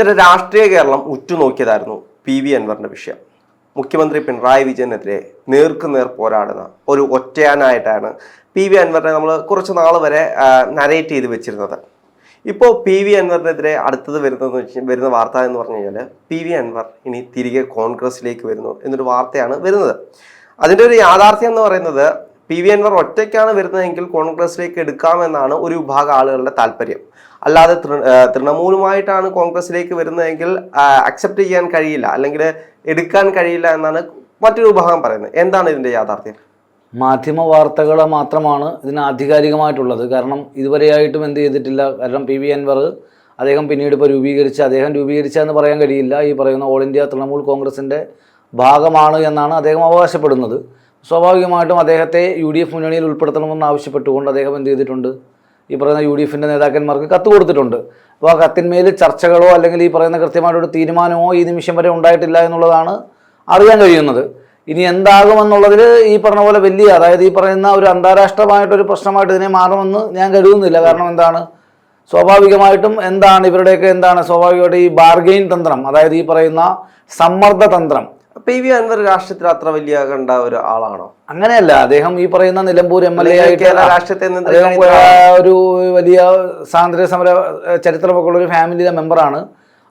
ചില രാഷ്ട്രീയ കേരളം ഉറ്റുനോക്കിയതായിരുന്നു PV അൻവറിന്റെ വിഷയം. മുഖ്യമന്ത്രി പിണറായി വിജയനെതിരെ നേർക്കുനേർ പോരാടുന്ന ഒരു ഒറ്റയാനായിട്ടാണ് PV അൻവറിനെ നമ്മൾ കുറച്ച് നാൾ വരെ നരേറ്റ് ചെയ്ത് വെച്ചിരുന്നത്. ഇപ്പോൾ PV അൻവറിനെതിരെ അടുത്തത് വരുന്ന വാർത്ത എന്ന് പറഞ്ഞു കഴിഞ്ഞാൽ PV അൻവർ ഇനി തിരികെ കോൺഗ്രസിലേക്ക് വരുന്നു എന്നൊരു വാർത്തയാണ് വരുന്നത്. അതിൻ്റെ ഒരു യാഥാർത്ഥ്യം എന്ന് പറയുന്നത് PV അൻവർ ഒറ്റയ്ക്കാണ് വരുന്നതെങ്കിൽ കോൺഗ്രസിലേക്ക് എടുക്കാമെന്നാണ് ഒരു വിഭാഗം ആളുകളുടെ താല്പര്യം. അല്ലാതെ തൃണമൂലുമായിട്ടാണ് കോൺഗ്രസിലേക്ക് വരുന്നതെങ്കിൽ അക്സെപ്റ്റ് ചെയ്യാൻ കഴിയില്ല, അല്ലെങ്കിൽ എടുക്കാൻ കഴിയില്ല എന്നാണ് മറ്റൊരു വിഭാഗം പറയുന്നത്. എന്താണ് ഇതിൻ്റെ യാഥാർത്ഥ്യം? മാധ്യമ വാർത്തകൾ മാത്രമാണ് ഇതിന് ആധികാരികമായിട്ടുള്ളത്. കാരണം ഇതുവരെയായിട്ടും എന്ത് ചെയ്തിട്ടില്ല. കാരണം PV അൻവർ അദ്ദേഹം പിന്നീട് ഇപ്പോൾ രൂപീകരിച്ചതെന്ന് പറയാൻ കഴിയില്ല. ഈ പറയുന്ന ഓൾ ഇന്ത്യ തൃണമൂൽ കോൺഗ്രസിൻ്റെ ഭാഗമാണ് എന്നാണ് അദ്ദേഹം അവകാശപ്പെടുന്നത്. സ്വാഭാവികമായിട്ടും അദ്ദേഹത്തെ UDF മുന്നണിയിൽ ഉൾപ്പെടുത്തണമെന്ന് ആവശ്യപ്പെട്ടുകൊണ്ട് അദ്ദേഹം എന്ത് ചെയ്തിട്ടുണ്ട്, ഈ പറയുന്ന UDFൻ്റെ നേതാക്കന്മാർക്ക് കത്ത് കൊടുത്തിട്ടുണ്ട്. അപ്പോൾ ആ കത്തിന്മേൽ ചർച്ചകളോ അല്ലെങ്കിൽ ഈ പറയുന്ന കൃത്യമായിട്ടൊരു തീരുമാനമോ ഈ നിമിഷം വരെ ഉണ്ടായിട്ടില്ല എന്നുള്ളതാണ് അറിയാൻ കഴിയുന്നത്. ഇനി എന്താകുമെന്നുള്ളതിൽ ഈ പറഞ്ഞ പോലെ വലിയ, അതായത് ഈ പറയുന്ന ഒരു അന്താരാഷ്ട്രമായിട്ടൊരു പ്രശ്നമായിട്ട് ഇതിനെ മാറുമെന്ന് ഞാൻ കരുതുന്നില്ല. കാരണം എന്താണ്, സ്വാഭാവികമായിട്ടും സ്വാഭാവികമായിട്ട് ഈ ബാർഗെയിൻ തന്ത്രം, അതായത് ഈ പറയുന്ന സമ്മർദ്ദ തന്ത്രം. PV അൻവർ രാഷ്ട്രീയത്തിൽ അത്ര വലിയ കണ്ട ഒരു ആളാണോ? അങ്ങനെയല്ല. അദ്ദേഹം ഈ പറയുന്ന നിലമ്പൂർ MLA ആയിട്ട് ഒരു വലിയ സ്വാതന്ത്ര്യ സമര ചരിത്രമൊക്കെ ഉള്ള ഒരു ഫാമിലിയിലെ മെമ്പറാണ്.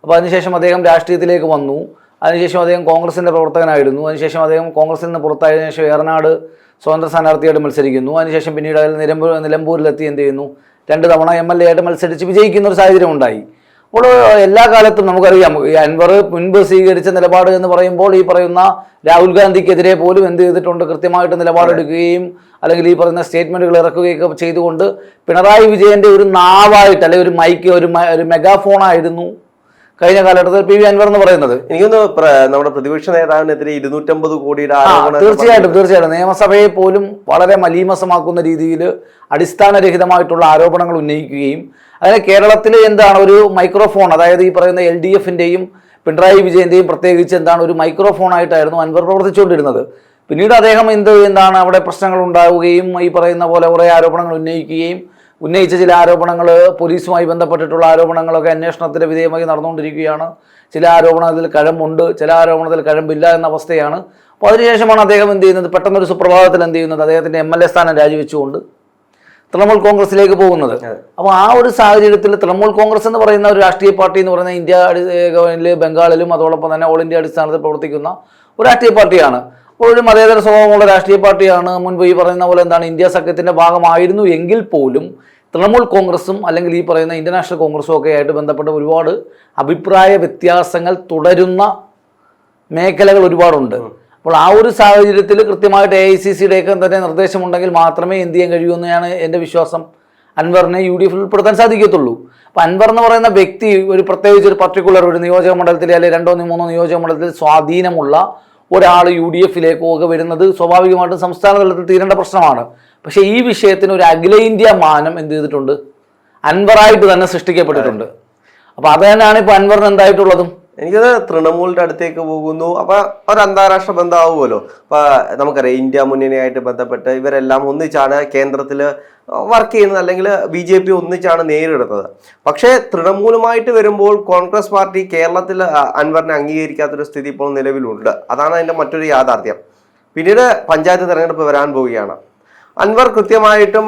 അപ്പോൾ അതിനുശേഷം അദ്ദേഹം രാഷ്ട്രീയത്തിലേക്ക് വന്നു. അതിനുശേഷം അദ്ദേഹം കോൺഗ്രസിൻ്റെ പ്രവർത്തകനായിരുന്നു. അതിനുശേഷം അദ്ദേഹം കോൺഗ്രസിൽ നിന്ന് പുറത്തായതിനു ശേഷം ഏറനാട് സ്വതന്ത്ര സ്ഥാനാർത്ഥിയായിട്ട് മത്സരിക്കുന്നു. അതിനുശേഷം പിന്നീട് അതിൽ നിലമ്പൂരിലെത്തി എന്ത് ചെയ്യുന്നു, 2 തവണ MLA ആയിട്ട് മത്സരിച്ച് വിജയിക്കുന്ന ഒരു സാഹചര്യം ഉണ്ടായി. അപ്പോൾ എല്ലാ കാലത്തും നമുക്കറിയാം ഈ അൻവർ മുൻപ് സ്വീകരിച്ച നിലപാട് എന്ന് പറയുമ്പോൾ ഈ പറയുന്ന രാഹുൽ ഗാന്ധിക്കെതിരെ പോലും എന്ത് ചെയ്തിട്ടുണ്ട്, കൃത്യമായിട്ട് നിലപാടെടുക്കുകയും അല്ലെങ്കിൽ ഈ പറയുന്ന സ്റ്റേറ്റ്മെൻറ്റുകൾ ഇറക്കുകയൊക്കെ ചെയ്തുകൊണ്ട് പിണറായി വിജയൻ്റെ ഒരു നാവായിട്ട് അല്ലെങ്കിൽ ഒരു മൈക്ക് ഒരു മെഗാഫോണായിരുന്നു കഴിഞ്ഞ കാലഘട്ടത്തിൽ PV അൻവർ എന്ന് പറയുന്നത്. എനിക്കൊന്ന് നമ്മുടെ പ്രതിപക്ഷ നേതാവിനെതിരെ 250 കോടിയുടെ തീർച്ചയായിട്ടും നിയമസഭയെ പോലും വളരെ മലീമസമാക്കുന്ന രീതിയിൽ അടിസ്ഥാനരഹിതമായിട്ടുള്ള ആരോപണങ്ങൾ ഉന്നയിക്കുകയും അതിന് കേരളത്തിൽ ഒരു മൈക്രോഫോൺ, അതായത് ഈ പറയുന്ന LDFൻ്റെയും പിണറായി വിജയൻ്റെയും പ്രത്യേകിച്ച് ഒരു മൈക്രോഫോണായിട്ടായിരുന്നു അൻവർ പ്രവർത്തിച്ചുകൊണ്ടിരുന്നത്. പിന്നീട് അദ്ദേഹം അവിടെ പ്രശ്നങ്ങൾ ഉണ്ടാവുകയും ഈ പറയുന്ന പോലെ കുറേ ആരോപണങ്ങൾ ഉന്നയിച്ച ചില ആരോപണങ്ങൾ പോലീസുമായി ബന്ധപ്പെട്ടിട്ടുള്ള ആരോപണങ്ങളൊക്കെ അന്വേഷണത്തിന് വിധേയമായി നടന്നുകൊണ്ടിരിക്കുകയാണ്. ചില ആരോപണത്തിൽ കഴമ്പുണ്ട്, ചില ആരോപണത്തിൽ കഴമ്പില്ല എന്ന അവസ്ഥയാണ്. അപ്പോൾ അതിനുശേഷമാണ് അദ്ദേഹം എന്ത് ചെയ്യുന്നത്, പെട്ടെന്നൊരു സുപ്രഭാതത്തിൽ എന്ത് ചെയ്യുന്നത്, അദ്ദേഹത്തിൻ്റെ MLA സ്ഥാനം രാജിവെച്ചുകൊണ്ട് തൃണമൂൽ കോൺഗ്രസിലേക്ക് പോകുന്നത്. അപ്പോൾ ആ ഒരു സാഹചര്യത്തിൽ തൃണമൂൽ കോൺഗ്രസ് എന്ന് പറയുന്ന ഒരു രാഷ്ട്രീയ പാർട്ടി എന്ന് പറയുന്നത് ഇന്ത്യ ബംഗാളിലും അതോടൊപ്പം തന്നെ ഓൾ ഇന്ത്യ അടിസ്ഥാനത്തിൽ പ്രവർത്തിക്കുന്ന ഒരു രാഷ്ട്രീയ പാർട്ടിയാണ്. അപ്പോൾ ഒരു മതേതര സ്വഭാവമുള്ള രാഷ്ട്രീയ പാർട്ടിയാണ്. മുൻപ് ഈ പറയുന്ന പോലെ ഇന്ത്യ സഖ്യത്തിൻ്റെ ഭാഗമായിരുന്നു എങ്കിൽ പോലും തൃണമൂൽ കോൺഗ്രസും അല്ലെങ്കിൽ ഈ പറയുന്ന ഇന്റർനാഷണൽ കോൺഗ്രസും ഒക്കെ ആയിട്ട് ബന്ധപ്പെട്ട ഒരുപാട് അഭിപ്രായ വ്യത്യാസങ്ങൾ തുടരുന്ന മേഖലകൾ ഒരുപാടുണ്ട്. അപ്പോൾ ആ ഒരു സാഹചര്യത്തിൽ കൃത്യമായിട്ട് AICCയുടെയൊക്കെ തന്നെ നിർദ്ദേശമുണ്ടെങ്കിൽ മാത്രമേ എന്ത് ചെയ്യാൻ കഴിയൂ എന്നാണ് എൻ്റെ വിശ്വാസം. അൻവറിനെ UDF ഉൾപ്പെടുത്താൻ സാധിക്കത്തുള്ളൂ. അപ്പോൾ അൻവർ എന്ന് പറയുന്ന വ്യക്തി പ്രത്യേകിച്ച് ഒരു പർട്ടിക്കുലർ ഒരു നിയോജക മണ്ഡലത്തിൽ അല്ലെങ്കിൽ 2-3 നിയോജക മണ്ഡലത്തിൽ സ്വാധീനമുള്ള ഒരാൾ UDFയിലേക്ക് ഒക്കെ വരുന്നത് സ്വാഭാവികമായിട്ടും സംസ്ഥാന തലത്തിൽ തീരേണ്ട പ്രശ്നമാണ്. പക്ഷേ ഈ വിഷയത്തിന് ഒരു അഖില ഇന്ത്യ മാനം എന്ത് ചെയ്തിട്ടുണ്ട്, അൻവറായിട്ട് തന്നെ സൃഷ്ടിക്കപ്പെട്ടിട്ടുണ്ട്. അപ്പോൾ അത് തന്നെയാണ് ഇപ്പോൾ അൻവറിന് എന്തായിട്ടുള്ളതും. എനിക്കത് തൃണമൂലിന്റെ അടുത്തേക്ക് പോകുന്നു. അപ്പൊ ഒരു അന്താരാഷ്ട്ര ബന്ധമാവുമല്ലോ. അപ്പൊ നമുക്കറിയാം ഇന്ത്യ മുന്നണിയായിട്ട് ബന്ധപ്പെട്ട് ഇവരെല്ലാം ഒന്നിച്ചാണ് കേന്ദ്രത്തിൽ വർക്ക് ചെയ്യുന്നത്, അല്ലെങ്കിൽ BJP ഒന്നിച്ചാണ് നേരിടുന്നത്. പക്ഷേ തൃണമൂലുമായിട്ട് വരുമ്പോൾ കോൺഗ്രസ് പാർട്ടി കേരളത്തിൽ അൻവറിനെ അംഗീകരിക്കാത്തൊരു സ്ഥിതി ഇപ്പോൾ നിലവിലുണ്ട്. അതാണ് അതിന്റെ മറ്റൊരു യാഥാർത്ഥ്യം. പിന്നീട് പഞ്ചായത്ത് തെരഞ്ഞെടുപ്പ് വരാൻ പോവുകയാണ്. അൻവർ കൃത്യമായിട്ടും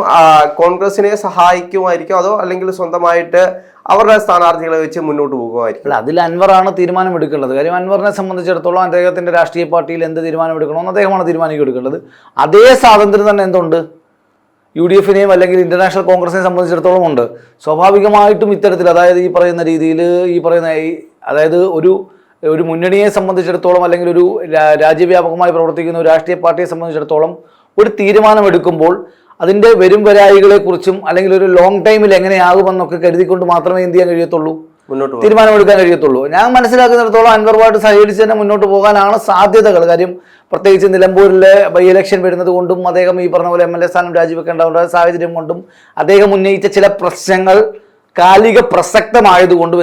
കോൺഗ്രസിനെ സഹായിക്കുമായിരിക്കും, അതോ അല്ലെങ്കിൽ സ്വന്തമായിട്ട് അവരുടെ സ്ഥാനാർത്ഥികളെ വെച്ച് മുന്നോട്ട് പോകുമായിരിക്കും? അല്ല, അതിൽ അൻവറാണ് തീരുമാനം എടുക്കേണ്ടത്. കാര്യം അൻവറിനെ സംബന്ധിച്ചിടത്തോളം അദ്ദേഹത്തിൻ്റെ രാഷ്ട്രീയ പാർട്ടിയിൽ എന്ത് തീരുമാനം എടുക്കണമെന്ന് അദ്ദേഹമാണ് തീരുമാനിക്കെടുക്കേണ്ടത്. അതേ സ്വാതന്ത്ര്യം തന്നെ എന്തുണ്ട് UDFനെയും അല്ലെങ്കിൽ ഇന്റർനാഷണൽ കോൺഗ്രസിനെ സംബന്ധിച്ചിടത്തോളം ഉണ്ട്. സ്വാഭാവികമായിട്ടും ഇത്തരത്തിൽ, അതായത് ഈ പറയുന്ന രീതിയിൽ അതായത് ഒരു മുന്നണിയെ സംബന്ധിച്ചിടത്തോളം അല്ലെങ്കിൽ ഒരു രാജ്യവ്യാപകമായി പ്രവർത്തിക്കുന്ന ഒരു രാഷ്ട്രീയ പാർട്ടിയെ സംബന്ധിച്ചിടത്തോളം ഒരു തീരുമാനമെടുക്കുമ്പോൾ അതിൻ്റെ വരും വരായികളെക്കുറിച്ചും അല്ലെങ്കിൽ ഒരു ലോങ് ടൈമിൽ എങ്ങനെയാകുമെന്നൊക്കെ കരുതിക്കൊണ്ട് മാത്രമേ എന്ത് ചെയ്യാൻ കഴിയത്തുള്ളൂ, തീരുമാനമെടുക്കാൻ കഴിയത്തുള്ളൂ. ഞാൻ മനസ്സിലാക്കുന്നിടത്തോളം അൻവറുമായിട്ട് സഹകരിച്ച് തന്നെ മുന്നോട്ട് പോകാനാണ് സാധ്യതകൾ. കാര്യം പ്രത്യേകിച്ച് നിലമ്പൂരിലെ ബൈ ഇലക്ഷൻ വരുന്നത് കൊണ്ടും അദ്ദേഹം ഈ പറഞ്ഞ പോലെ MLA സ്ഥാനം രാജിവെക്കേണ്ട സാഹചര്യം കൊണ്ടും അദ്ദേഹം ഉന്നയിച്ച ചില പ്രശ്നങ്ങൾ കാലിക പ്രസക്തമായതുകൊണ്ടും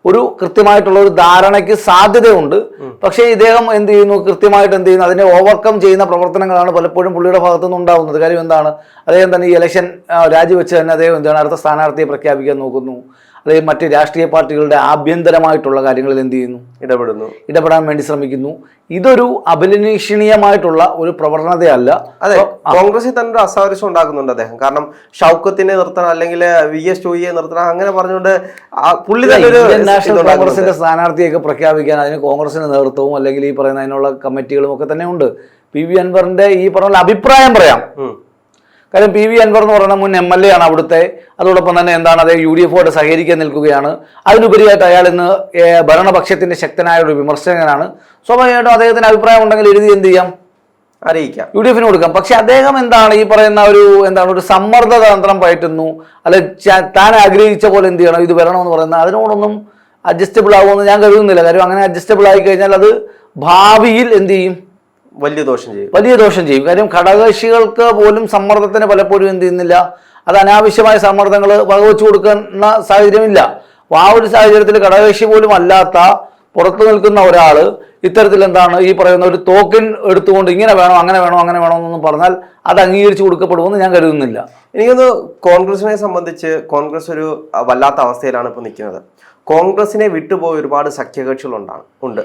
ഒരു കൃത്യമായിട്ടുള്ള ഒരു ധാരണയ്ക്ക് സാധ്യതയുണ്ട്. പക്ഷേ ഇദ്ദേഹം എന്ത് ചെയ്യുന്നു, കൃത്യമായിട്ട് എന്ത് ചെയ്യുന്നു, അതിനെ ഓവർകം ചെയ്യുന്ന പ്രവർത്തനങ്ങളാണ് പലപ്പോഴും പുള്ളിയുടെ ഭാഗത്തുനിന്ന് ഉണ്ടാകുന്നത്. കാര്യം അദ്ദേഹം തന്നെ ഈ ഇലക്ഷൻ രാജിവെച്ച് തന്നെ അദ്ദേഹം അടുത്ത സ്ഥാനാർത്ഥിയെ പ്രഖ്യാപിക്കാൻ നോക്കുന്നു. അല്ലെങ്കിൽ മറ്റ് രാഷ്ട്രീയ പാർട്ടികളുടെ ആഭ്യന്തരമായിട്ടുള്ള കാര്യങ്ങളിൽ എന്ത് ചെയ്യുന്നു, ഇടപെടാൻ വേണ്ടി ശ്രമിക്കുന്നു. ഇതൊരു അഭിലഷണീയമായിട്ടുള്ള ഒരു പ്രവണതയല്ല. അതെ, കോൺഗ്രസിൽ തന്നെ ഒരു അസാമരസ്യം ഉണ്ടാക്കുന്നുണ്ട് അദ്ദേഹം. കാരണം ഷൗക്കത്തിനെ നിർത്തണം, അല്ലെങ്കിൽ VS ജോയിയെ നിർത്തണം, അങ്ങനെ പറഞ്ഞുകൊണ്ട് പുള്ളി തന്നെ ഒരു നാഷണൽ കോൺഗ്രസിന്റെ സ്ഥാനാർത്ഥിയൊക്കെ പ്രഖ്യാപിക്കാൻ അതിന് കോൺഗ്രസിന്റെ നേതൃത്വവും അല്ലെങ്കിൽ ഈ പറയുന്ന അതിനുള്ള കമ്മിറ്റികളും ഒക്കെ തന്നെ ഉണ്ട്. PV അൻവറിന്റെ ഈ പറഞ്ഞ അഭിപ്രായം പറയാം. കാര്യം PV അൻവർ എന്ന് പറയുന്ന മുൻ MLA ആണ് അവിടുത്തെ. അതോടൊപ്പം തന്നെ എന്താണ്, അദ്ദേഹം UDF-ഓട് സഹകരിക്കാൻ നിൽക്കുകയാണ്. അതിനുപരിയായിട്ട് അയാൾ ഇന്ന് ഭരണപക്ഷത്തിന്റെ ശക്തനായ ഒരു വിമർശകനാണ്. സ്വാഭാവികമായിട്ടും അദ്ദേഹത്തിന് അഭിപ്രായം ഉണ്ടെങ്കിൽ എഴുതി എന്ത് ചെയ്യാം, അറിയിക്കാം, UDF-ന് കൊടുക്കാം. പക്ഷെ അദ്ദേഹം എന്താണ് ഈ പറയുന്ന ഒരു സമ്മർദ്ദ തന്ത്രം പയറ്റുന്നു, അല്ലെ താൻ ആഗ്രഹിച്ച പോലെ എന്ത് ചെയ്യണം, ഇത് വരണമെന്ന് പറയുന്നത് അതിനോടൊന്നും അഡ്ജസ്റ്റബിൾ ആകുമെന്ന് ഞാൻ കരുതുന്നില്ല. കാര്യം അങ്ങനെ അഡ്ജസ്റ്റബിൾ ആയി കഴിഞ്ഞാൽ അത് ഭാവിയിൽ എന്ത് ചെയ്യും, വലിയ ദോഷം ചെയ്യും. കാര്യം ഘടകകക്ഷികൾക്ക് പോലും സമ്മർദ്ദത്തിന് പലപ്പോഴും എന്ത് ചെയ്യുന്നില്ല, അത് അനാവശ്യമായ സമ്മർദ്ദങ്ങൾ വകവെച്ചു കൊടുക്കുന്ന സാഹചര്യമില്ല. അപ്പോൾ ആ ഒരു സാഹചര്യത്തിൽ ഘടകകക്ഷി പോലും അല്ലാത്ത പുറത്തു നിൽക്കുന്ന ഒരാൾ ഇത്തരത്തിൽ എന്താണ് ഈ പറയുന്ന ഒരു ടോക്കൻ എടുത്തുകൊണ്ട് ഇങ്ങനെ വേണോ അങ്ങനെ വേണോ എന്നൊന്നും പറഞ്ഞാൽ അത് അംഗീകരിച്ചു കൊടുക്കപ്പെടുമെന്ന് ഞാൻ കരുതുന്നില്ല. എനിക്കൊന്ന് കോൺഗ്രസിനെ സംബന്ധിച്ച് കോൺഗ്രസ് ഒരു വല്ലാത്ത അവസ്ഥയിലാണ് ഇപ്പോൾ നിൽക്കുന്നത്. കോൺഗ്രസിനെ വിട്ടുപോയ ഒരുപാട് സഖ്യകക്ഷികൾ ഉണ്ട്.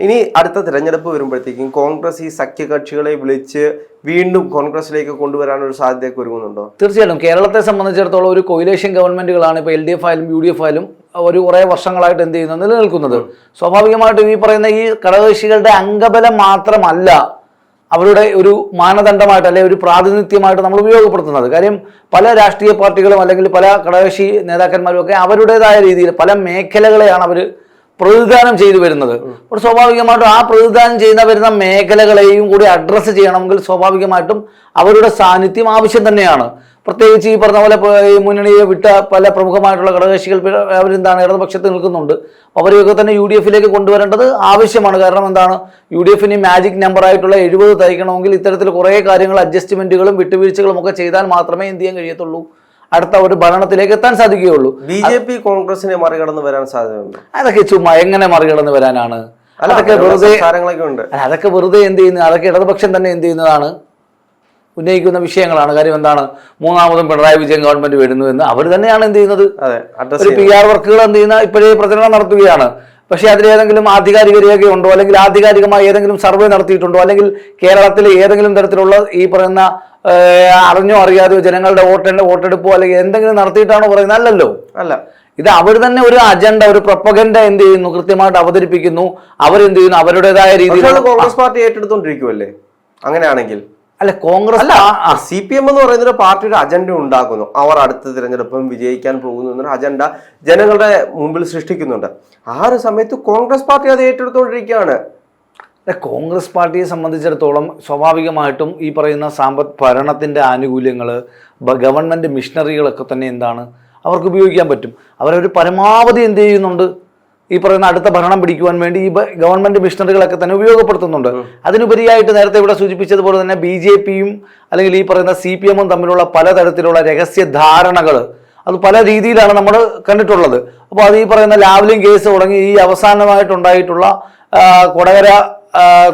ഇനി അടുത്ത തിരഞ്ഞെടുപ്പ് വരുമ്പോഴത്തേക്കും കോൺഗ്രസ് ഈ സഖ്യകക്ഷികളെ വിളിച്ച് വീണ്ടും കോൺഗ്രസിലേക്ക് കൊണ്ടുവരാനൊരു സാധ്യതയൊക്കെ ഒരുങ്ങുന്നുണ്ടോ? തീർച്ചയായിട്ടും. കേരളത്തെ സംബന്ധിച്ചിടത്തോളം ഒരു കൊയിലേഷൻ ഗവൺമെന്റുകളാണ് ഇപ്പോൾ LDF ആയാലും UDF ആയാലും കുറേ വർഷങ്ങളായിട്ട് എന്ത് ചെയ്യുന്നത്, നിലനിൽക്കുന്നത്. സ്വാഭാവികമായിട്ടും ഈ പറയുന്ന ഈ ഘടകകക്ഷികളുടെ അംഗബലം മാത്രമല്ല അവരുടെ ഒരു മാനദണ്ഡമായിട്ട് അല്ലെങ്കിൽ ഒരു പ്രാതിനിധ്യമായിട്ട് നമ്മൾ ഉപയോഗപ്പെടുത്തുന്നത്. കാര്യം പല രാഷ്ട്രീയ പാർട്ടികളും അല്ലെങ്കിൽ പല ഘടകകക്ഷി നേതാക്കന്മാരും ഒക്കെ അവരുടേതായ രീതിയിൽ പല മേഖലകളെയാണ് അവർ പ്രതിദാനം ചെയ്തു വരുന്നത്. അപ്പോൾ സ്വാഭാവികമായിട്ടും ആ പ്രതിദാനം ചെയ്യുന്ന വരുന്ന മേഖലകളെയും കൂടി അഡ്രസ്സ് ചെയ്യണമെങ്കിൽ സ്വാഭാവികമായിട്ടും അവരുടെ സാന്നിധ്യം ആവശ്യം തന്നെയാണ്. പ്രത്യേകിച്ച് ഈ പറഞ്ഞ പോലെ ഈ മുന്നണിയെ വിട്ട പല പ്രമുഖമായിട്ടുള്ള ഘടകകക്ഷികൾ അവരെന്താണ് ഇടതുപക്ഷത്ത് നിൽക്കുന്നുണ്ട്. അവരെയൊക്കെ തന്നെ UDF-ലേക്ക് കൊണ്ടുവരേണ്ടത് ആവശ്യമാണ്. കാരണം എന്താണ്, UDF-ന് മാജിക് നമ്പർ ആയിട്ടുള്ള 70 തയ്ക്കണമെങ്കിൽ ഇത്തരത്തിൽ കുറേ കാര്യങ്ങൾ അഡ്ജസ്റ്റ്മെന്റുകളും വിട്ടുവീഴ്ചകളും ഒക്കെ ചെയ്താൽ മാത്രമേ എന്ത് ചെയ്യാൻ കഴിയത്തുള്ളൂ, അടുത്ത ഒരു ഭരണത്തിലേക്ക് എത്താൻ സാധിക്കുകയുള്ളൂ. BJP കോൺഗ്രസിനെ മറികടന്ന് വരാൻ സാധ്യതയുണ്ട്. അതൊക്കെ ചുമ്മാ എങ്ങനെ മറികടന്ന് വരാനാണ്? അതൊക്കെ വെറുതെ എന്ത് ചെയ്യുന്നത്, അതൊക്കെ ഇടതുപക്ഷം തന്നെ എന്ത് ചെയ്യുന്നതാണ്, ഉന്നയിക്കുന്ന വിഷയങ്ങളാണ്. കാര്യം എന്താണ്, മൂന്നാമതും പിണറായി വിജയൻ ഗവൺമെന്റ് വരുന്നു എന്ന് അവർ തന്നെയാണ് എന്ത് ചെയ്യുന്നത്, ഒരു PR വർക്കുകൾ എന്ത് ചെയ്യുന്ന ഇപ്പോഴേ പ്രചരണം നടത്തുകയാണ്. പക്ഷേ അതിലേതെങ്കിലും ആധികാരിക രേഖയുണ്ടോ, അല്ലെങ്കിൽ ആധികാരികമായി ഏതെങ്കിലും സർവേ നടത്തിയിട്ടുണ്ടോ, അല്ലെങ്കിൽ കേരളത്തിലെ ഏതെങ്കിലും തരത്തിലുള്ള ഈ പറയുന്ന അറിഞ്ഞോ അറിയാതെയോ ജനങ്ങളുടെ വോട്ടെടുപ്പോ അല്ലെങ്കിൽ എന്തെങ്കിലും നടത്തിയിട്ടാണോ പറയുന്നത്? അല്ലല്ലോ. ഇത് അവർ തന്നെ ഒരു അജണ്ട, ഒരു പ്രൊപ്പഗൻഡ എന്ത് ചെയ്യുന്നു, കൃത്യമായിട്ട് അവതരിപ്പിക്കുന്നു. അവരെന്ത് ചെയ്യുന്നു, അവരുടേതായ രീതിയിൽ കോൺഗ്രസ് പാർട്ടി ഏറ്റെടുത്തോണ്ടിരിക്കുമല്ലേ? അങ്ങനെയാണെങ്കിൽ അല്ല, കോൺഗ്രസ് CPM എന്ന് പറയുന്ന ഒരു പാർട്ടിയുടെ അജണ്ട ഉണ്ടാക്കുന്നു. അവർ അടുത്ത തിരഞ്ഞെടുപ്പും വിജയിക്കാൻ പോകുന്നു എന്നൊരു അജണ്ട ജനങ്ങളുടെ മുമ്പിൽ സൃഷ്ടിക്കുന്നുണ്ട്. ആ ഒരു സമയത്ത് കോൺഗ്രസ് പാർട്ടി അത് ഏറ്റെടുത്തോണ്ടിരിക്കുകയാണ്. കോൺഗ്രസ് പാർട്ടിയെ സംബന്ധിച്ചിടത്തോളം സ്വാഭാവികമായിട്ടും ഈ പറയുന്ന ഭരണത്തിൻ്റെ ആനുകൂല്യങ്ങൾ, ഗവൺമെൻറ് മിഷനറികളൊക്കെ തന്നെ എന്താണ് അവർക്ക് ഉപയോഗിക്കാൻ പറ്റും. അവരൊരു പരമാവധി എന്ത് ചെയ്യുന്നുണ്ട്, ഈ പറയുന്ന അടുത്ത ഭരണം പിടിക്കുവാൻ വേണ്ടി ഈ ഗവൺമെൻറ് മിഷനറികളൊക്കെ തന്നെ ഉപയോഗപ്പെടുത്തുന്നുണ്ട്. അതിനുപരിയായിട്ട് നേരത്തെ ഇവിടെ സൂചിപ്പിച്ചതുപോലെ തന്നെ BJP-യും അല്ലെങ്കിൽ ഈ പറയുന്ന CPM-ഉം തമ്മിലുള്ള പലതരത്തിലുള്ള രഹസ്യ ധാരണകൾ അത് പല രീതിയിലാണ് നമ്മൾ കണ്ടിട്ടുള്ളത്. അപ്പോൾ അത് ഈ പറയുന്ന ലാവ്ലിംഗ് കേസ് തുടങ്ങി ഈ അവസാനമായിട്ടുണ്ടായിട്ടുള്ള കൊടകര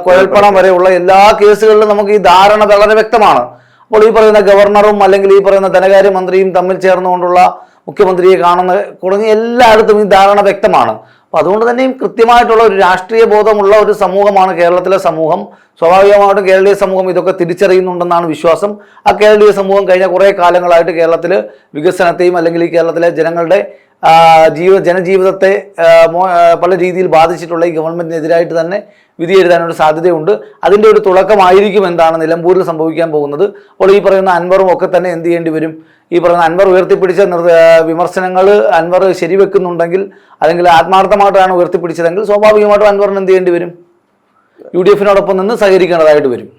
കുഴൽപ്പണം വരെയുള്ള എല്ലാ കേസുകളിലും നമുക്ക് ഈ ധാരണ വളരെ വ്യക്തമാണ്. അപ്പോൾ ഈ പറയുന്ന ഗവർണറും അല്ലെങ്കിൽ ഈ പറയുന്ന ധനകാര്യമന്ത്രിയും തമ്മിൽ ചേർന്നുകൊണ്ടുള്ള മുഖ്യമന്ത്രിയെ കാണുന്ന തുടങ്ങി എല്ലായിടത്തും ഈ ധാരണ വ്യക്തമാണ്. അപ്പോൾ അതുകൊണ്ട് തന്നെയും കൃത്യമായിട്ടുള്ള ഒരു രാഷ്ട്രീയ ബോധമുള്ള ഒരു സമൂഹമാണ് കേരളത്തിലെ സമൂഹം. സ്വാഭാവികമായിട്ടും കേരളീയ സമൂഹം ഇതൊക്കെ തിരിച്ചറിയുന്നുണ്ടെന്നാണ് വിശ്വാസം. ആ കേരളീയ സമൂഹം കഴിഞ്ഞ കുറേ കാലങ്ങളായിട്ട് കേരളത്തിൽ വികസനത്തെയും അല്ലെങ്കിൽ ഈ കേരളത്തിലെ ജനങ്ങളുടെ ജനജീവിതത്തെ പല രീതിയിൽ ബാധിച്ചിട്ടുള്ള ഈ ഗവൺമെന്റിനെതിരായിട്ട് തന്നെ വിധി എഴുതാനൊരു സാധ്യതയുണ്ട്. അതിൻ്റെ ഒരു തുടക്കമായിരിക്കും എന്താണ് നിലമ്പൂരിൽ സംഭവിക്കാൻ പോകുന്നത്. അപ്പോൾ ഈ പറയുന്ന അൻവറും ഒക്കെ തന്നെ എന്ത് ചെയ്യേണ്ടി വരും, ഈ പറയുന്ന അൻവർ ഉയർത്തിപ്പിടിച്ച വിമർശനങ്ങൾ അൻവർ ശരിവെക്കുന്നുണ്ടെങ്കിൽ അല്ലെങ്കിൽ ആത്മാർത്ഥമായിട്ടാണ് ഉയർത്തിപ്പിടിച്ചതെങ്കിൽ സ്വാഭാവികമായിട്ടും അൻവറിന് എന്ത് ചെയ്യേണ്ടി വരും, UDF-നോടൊപ്പം നിന്ന് സഹകരിക്കേണ്ടതായിട്ട് വരും.